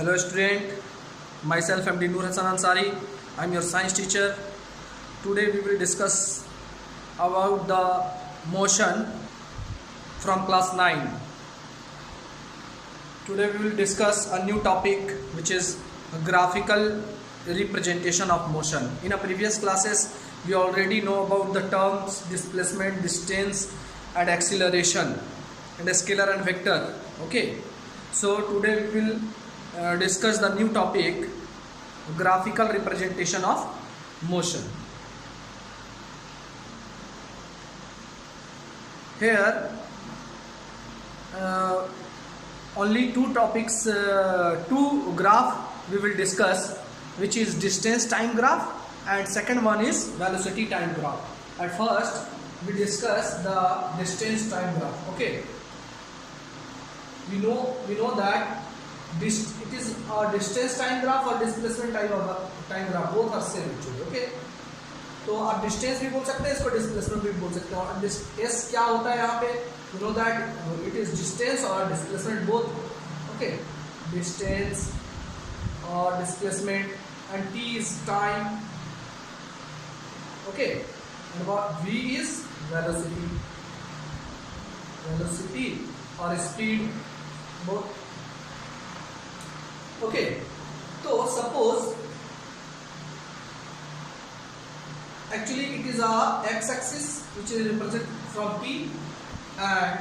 Hello student, myself MD Noor Hassan Ansari. I am your science teacher. Today we will discuss about the motion from class 9. Today we will discuss a new topic which is graphical representation of motion. In our previous classes we already know about the terms displacement, distance and acceleration and a scalar and vector. Okay, so today we will discuss the new topic graphical representation of motion. Here only two topics, two graph we will discuss, which is distance time graph and second one is velocity time graph. At first we discuss the distance time graph. Okay, we know that it is a distance time graph और displacement time graph, both are same actually. Okay, तो आप distance भी बोल सकते हैं, इसको displacement भी बोल सकते हैं. और s क्या होता है यहाँ पे, you know that it is distance or displacement both. Okay, distance or displacement and t is time. Okay, and what v is velocity or speed both. Okay, so suppose actually it is a x-axis which is represented from p and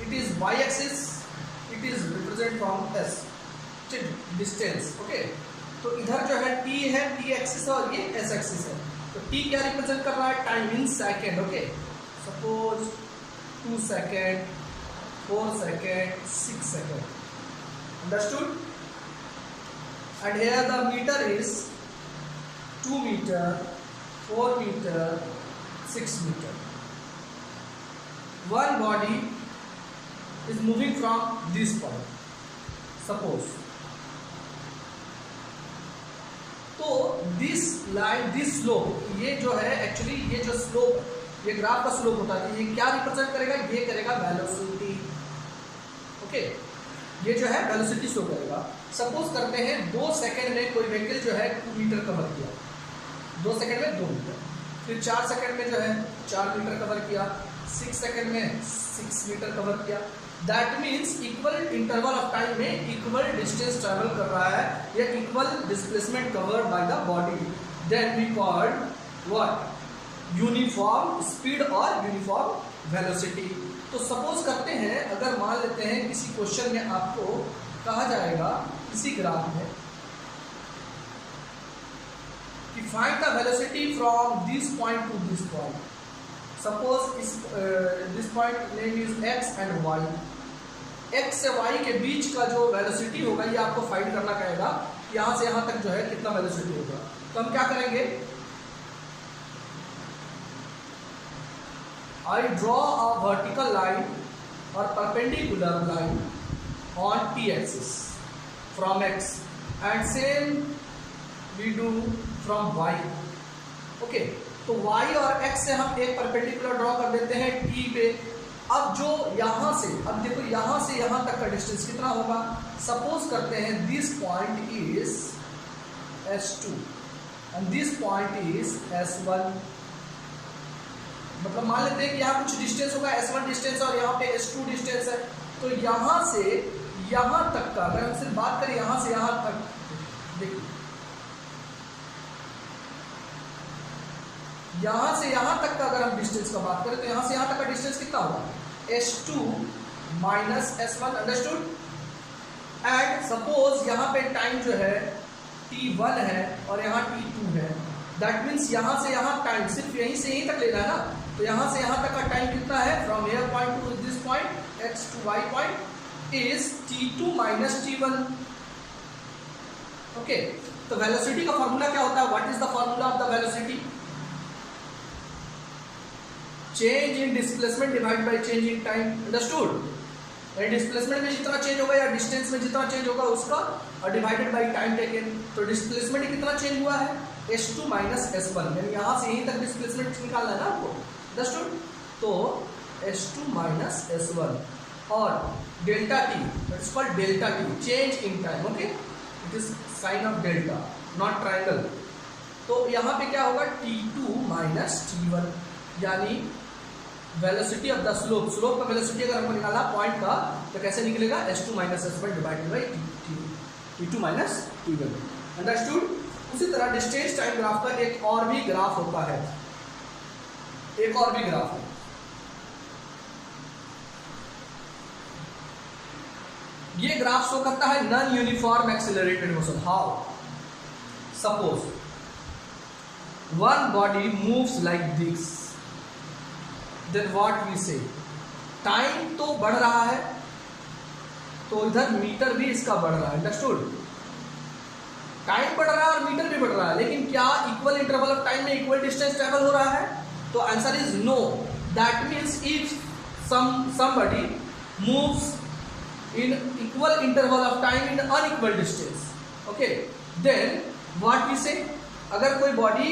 it is y-axis, it is represented from s, distance. Okay, तो इधर जो है t है, t axis और ये s axis है. तो t क्या रिप्रेजेंट कर रहा है, time in second. Okay, suppose 2 second, 4 second, 6 second. Understood? And here the meter is 2 meter, 4 meter, 6 meter. One body is moving from this point. Suppose. तो this line, this slope, ये जो है actually ये जो slope, ये graph का slope होता है, ये क्या रिप्रेजेंट करेगा, ये करेगा वेलोसिटी. ओके, ये जो है वेलोसिटी शो करेगा. सपोज करते हैं 2 सेकंड में कोई व्हीकल जो है 2 मीटर कवर किया, 2 सेकंड में 2 मीटर, फिर 4 सेकंड में जो है 4 मीटर कवर किया, 6 सेकंड में 6 मीटर कवर किया. That means equal interval of time में इक्वल डिस्टेंस ट्रेवल कर रहा है या equal displacement covered by the body. Then we called what, uniform speed और यूनिफॉर्म वेलोसिटी. तो सपोज करते हैं, अगर मान लेते हैं किसी क्वेश्चन में आपको कहा जाएगा इसी ग्राफ में कि find the velocity from this point to this point. Suppose इस this point name is x and y. x से y के बीच का जो वेलोसिटी होगा ये आपको फाइंड करना कहेगा. यहां से यहां तक जो है कितना वेलोसिटी होगा. तो हम क्या करेंगे, I draw a vertical line or perpendicular line on t-axis from x and same we do from y. Okay, तो y और x से हम एक परपेंडिकुलर ड्रॉ कर देते हैं t पे. अब जो यहाँ से, अब देखो यहाँ से यहाँ तक का डिस्टेंस कितना होगा. सपोज करते हैं this point is s2 and this point is s1. मतलब मान लेते हैं कि यहाँ कुछ डिस्टेंस होगा s1 डिस्टेंस और यहाँ पे s2 डिस्टेंस है. तो यहाँ से यहाँ तक का अगर हम सिर्फ बात करें, यहाँ से यहाँ तक, देखिए यहाँ से यहाँ तक का अगर हम डिस्टेंस का बात करें तो यहाँ से यहाँ तक का डिस्टेंस कितना होगा, s2 minus s1. Understood? And suppose यहाँ पे टाइम जो है t1 है और यहाँ t2 है. दैट मीन्स यहाँ से यहाँ टाइम सिर्फ यहीं से यहीं तक लेना है ना. तो यहाँ से यहाँ तक का टाइम कितना है, from here point to this point x to y point is t2 minus t1. Okay, तो वेलोसिटी का फॉर्मूला क्या होता है, what is the formula of the velocity, change in displacement divide by change in time. Understood? Displacement में जितना change होगा या distance में जितना चेंज होगा उसका और डिवाइडेड बाय टाइम टेकन. तो डिस्प्लेसमेंट कितना चेंज हुआ है, s2 माइनस s1. यानी यहाँ से यहीं तक डिस्प्लेसमेंट निकालना है ना आपको. अंडरस्टूड? तो s2 माइनस s1 और delta T, that's called delta T, change in time. Okay, it is sine of delta not triangle. तो यहाँ पे क्या होगा T2 माइनस T1, यानी velocity of the slope, slope का वेलोसिटी अगर हमको निकाला पॉइंट का तो कैसे निकलेगा S2 minus S1 divided by T2 minus T1। Understood. उसी तरह डिस्टेंस टाइम ग्राफ का एक और भी ग्राफ होता है, एक और भी ग्राफ है। ये ग्राफ शो करता है non uniform accelerated motion. How? Suppose one body moves like this, then what we say, time तो बढ़ रहा है तो इधर मीटर भी इसका बढ़ रहा है। अंडरस्टूड। टाइम बढ़ रहा है और मीटर भी बढ़ रहा है, लेकिन क्या इक्वल इंटरवल ऑफ टाइम में इक्वल डिस्टेंस ट्रेवल हो रहा है? तो answer is no. That means if somebody moves in equal interval of time in unequal distance, okay, then what we say, अगर कोई body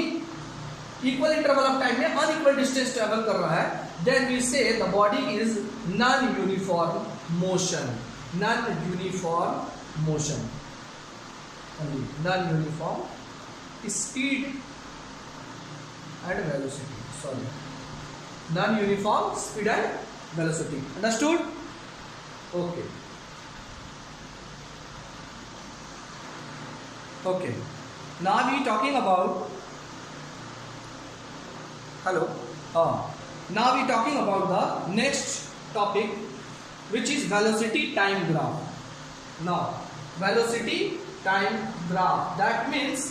equal interval of time में unequal distance travel कर रहा है, then we say the body is non-uniform motion, non-uniform motion, non-uniform speed and velocity, sorry, non-uniform speed and velocity. Understood? Okay. Okay. Now we talking about, hello. Now we talking about the next topic, which is velocity time graph. Now velocity time graph, that means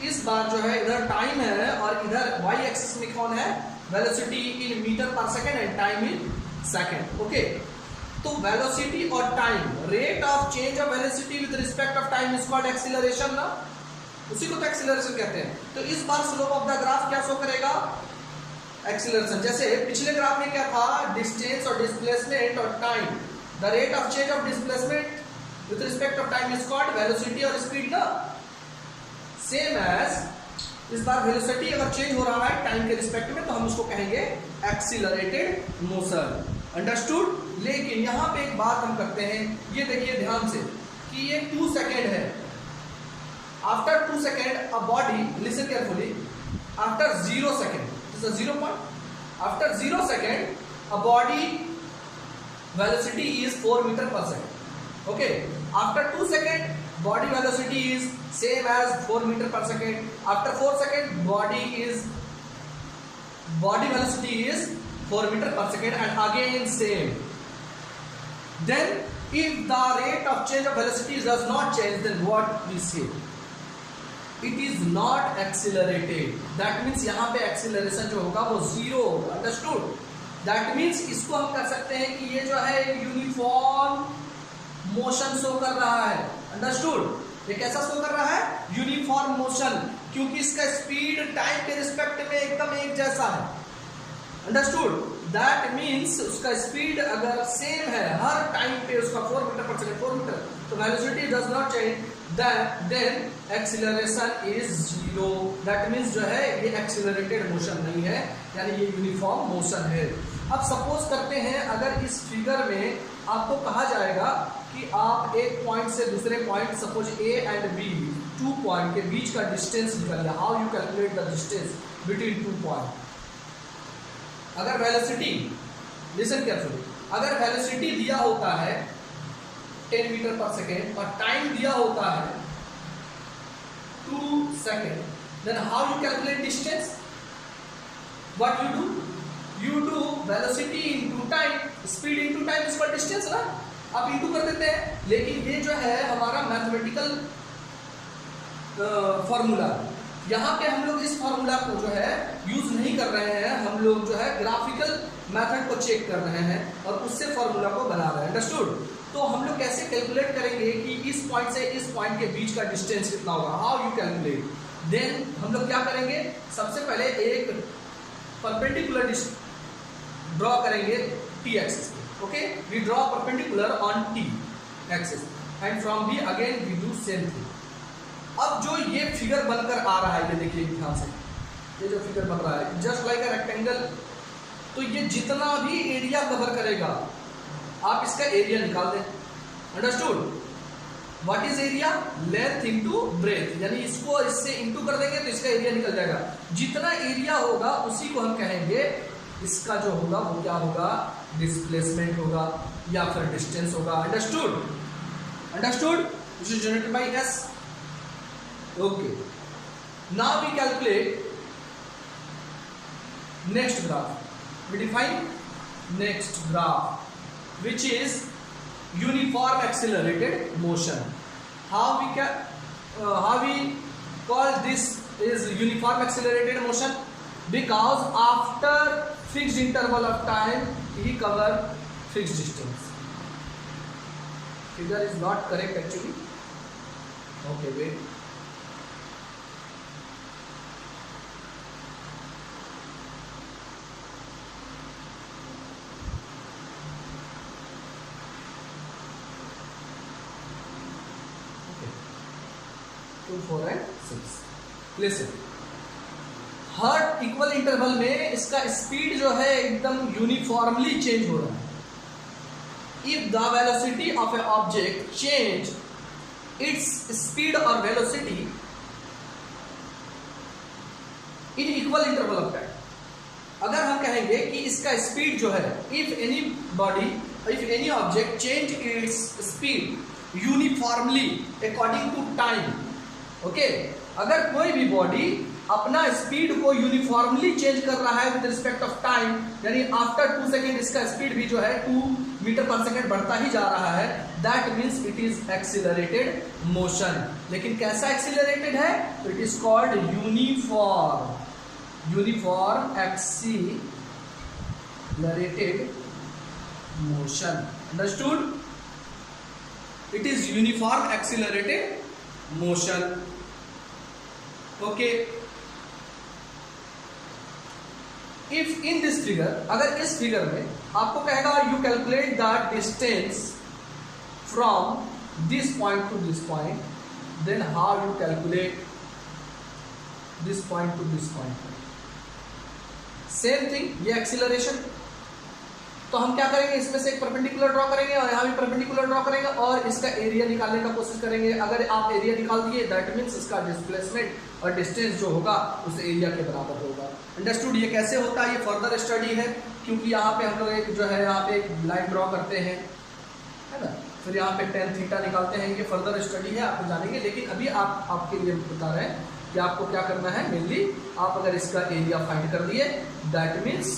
इस बार जो है इधर time है और इधर Y axis में कौन है? वेलोसिटी इन मीटर पर second and time in second. Okay, तो वेलोसिटी और time, rate of change of velocity with respect of time is called acceleration ना, उसी को तो एक्सीलरेशन कहते हैं। तो इस बार स्लोप ऑफ द ग्राफ क्या शो करेगा? एक्सीलरेशन। जैसे पिछले ग्राफ में क्या था? डिस्टेंस और डिस्प्लेसमेंट और time, the rate of change of displacement with respect of time is called velocity और speed ना, same as इस बार velocity अगर change हो रहा है time के respect में तो हम उसको कहेंगे accelerated motion। Understood? लेकिन यहाँ पे एक बात हम करते हैं, ये देखिए ध्यान से कि ये 2 सेकेंड है। After 2 seconds a body, listen carefully, after 0 second, this is a 0 point, after 0 second a body velocity is 4 meter per second। Okay, after 2 seconds body velocity is same as 4 meter per second. After 4 seconds body velocity is 4 meter per second and again same. Then if the rate of change of velocity does not change, then what we say? It is not accelerated. That means यहाँ पे acceleration जो होगा वो 0 होगा। Understood? That means इसको हम कर सकते हैं कि ये जो है यूनिफॉर्म मोशन शो कर रहा है। अंडरस्टूड? ये कैसा शो कर रहा है? यूनिफॉर्म मोशन, क्योंकि इसका स्पीड टाइम के रिस्पेक्ट में एकदम एक जैसा है। अंडरस्टूड? दैट मीन्स उसका स्पीड अगर सेम है हर टाइम पे, उसका 4 मीटर पर सेकेंड 4 मीटर, तो velocity does not change, then acceleration is 0। That means जो है ये एक्सीलरेटेड मोशन नहीं है, यानी ये यूनिफॉर्म मोशन है। अब सपोज करते हैं अगर इस फिगर में आपको कहा जाएगा कि आप एक पॉइंट से दूसरे point, suppose A and B, 2 point के बीच का डिस्टेंस निकालिए। How you calculate the distance between 2 point? अगर वेलोसिटी, लिसन केयरफुली, अगर वेलोसिटी दिया होता है 10 मीटर पर सेकेंड और टाइम दिया होता है 2 second, then how you calculate distance? What you do? You do velocity into time, speed into time is equal distance ना, आप इंटू कर देते हैं। लेकिन ये जो है हमारा मैथमेटिकल फॉर्मूला, यहाँ पे हम लोग इस फॉर्मूला को जो है यूज नहीं कर रहे हैं, हम लोग जो है ग्राफिकल मेथड को चेक कर रहे हैं और उससे फॉर्मूला को बना रहे हैं। अंडरस्टूड? तो हम लोग कैसे कैलकुलेट करेंगे कि इस पॉइंट से इस पॉइंट के बीच का डिस्टेंस कितना होगा? How you calculate? देन हम लोग क्या करेंगे, सबसे पहले एक परपेंडिकुलर ड्रॉ करेंगे t एक्सिस पे। Okay, we draw perpendicular on t axis and from b again we do same thing. अब जो ये फिगर बनकर आ रहा है, ये देखिए ध्यान से, ये जो फिगर बन रहा है जस्ट लाइक अ रेक्टेंगल, तो ये जितना भी एरिया कवर करेगा आप इसका एरिया निकाल दें। Understood? What is area? Length into breadth, यानी इसको इससे इंटू कर देंगे तो इसका एरिया निकल जाएगा। जितना एरिया होगा उसी को हम कहेंगे, इसका जो होगा वो क्या होगा? डिस्प्लेसमेंट होगा या फिर डिस्टेंस होगा। Understood? Understood? This is denoted by S. Okay, now we calculate next graph. We define next graph, which is uniform accelerated motion. How we call this is uniform accelerated motion? Because after fixed interval of time he cover fixed distance. Figure is not correct actually. Okay, wait. Two, 4 and 6। Listen, हर equal interval में इसका speed जो है एकदम uniformly change हो रहा है। If the velocity of a object change its speed और velocity in equal interval of time, अगर हम कहेंगे कि इसका स्पीड जो है, if any object change its speed uniformly according to time, okay, अगर कोई भी बॉडी अपना स्पीड को यूनिफॉर्मली चेंज कर रहा है विद रिस्पेक्ट ऑफ टाइम, यानी आफ्टर 2 सेकेंड इसका स्पीड भी जो है 2 मीटर पर सेकेंड बढ़ता ही जा रहा है, that means it is accelerated motion. लेकिन कैसा एक्सिलरेटेड है? तो it is called uniform accelerated motion. Understood? It is uniform accelerated motion. Okay, if in this figure, अगर इस फिगर में आपको कहेगा you calculate the distance from this point to this point, then how you calculate this point to this point? Same thing, ये acceleration, तो हम क्या करेंगे, इसमें से एक परपेंडिकुलर ड्रॉ करेंगे और यहाँ भी परपेंडिकुलर ड्रॉ करेंगे और इसका एरिया निकालने का कोशिश करेंगे। अगर आप एरिया निकाल दिए दैट मीन्स इसका डिस्प्लेसमेंट और डिस्टेंस जो होगा उस एरिया के बराबर होगा। अंडरस्टूड? ये कैसे होता है, ये फर्दर स्टडी है, क्योंकि यहाँ पे हम लोग एक जो है यहाँ पे एक लाइन ड्रॉ करते हैं, है ना, फिर यहाँ पे tan थीटा निकालते हैं। ये फर्दर स्टडी है, आप जानेंगे। लेकिन अभी आपके लिए बता रहे हैं कि आपको क्या करना है। मेनली आप अगर इसका एरिया फाइंड कर दिए दैट मीन्स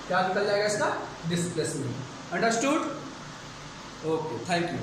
क्या निकल जाएगा, इसका displacement. Understood? Okay, thank you.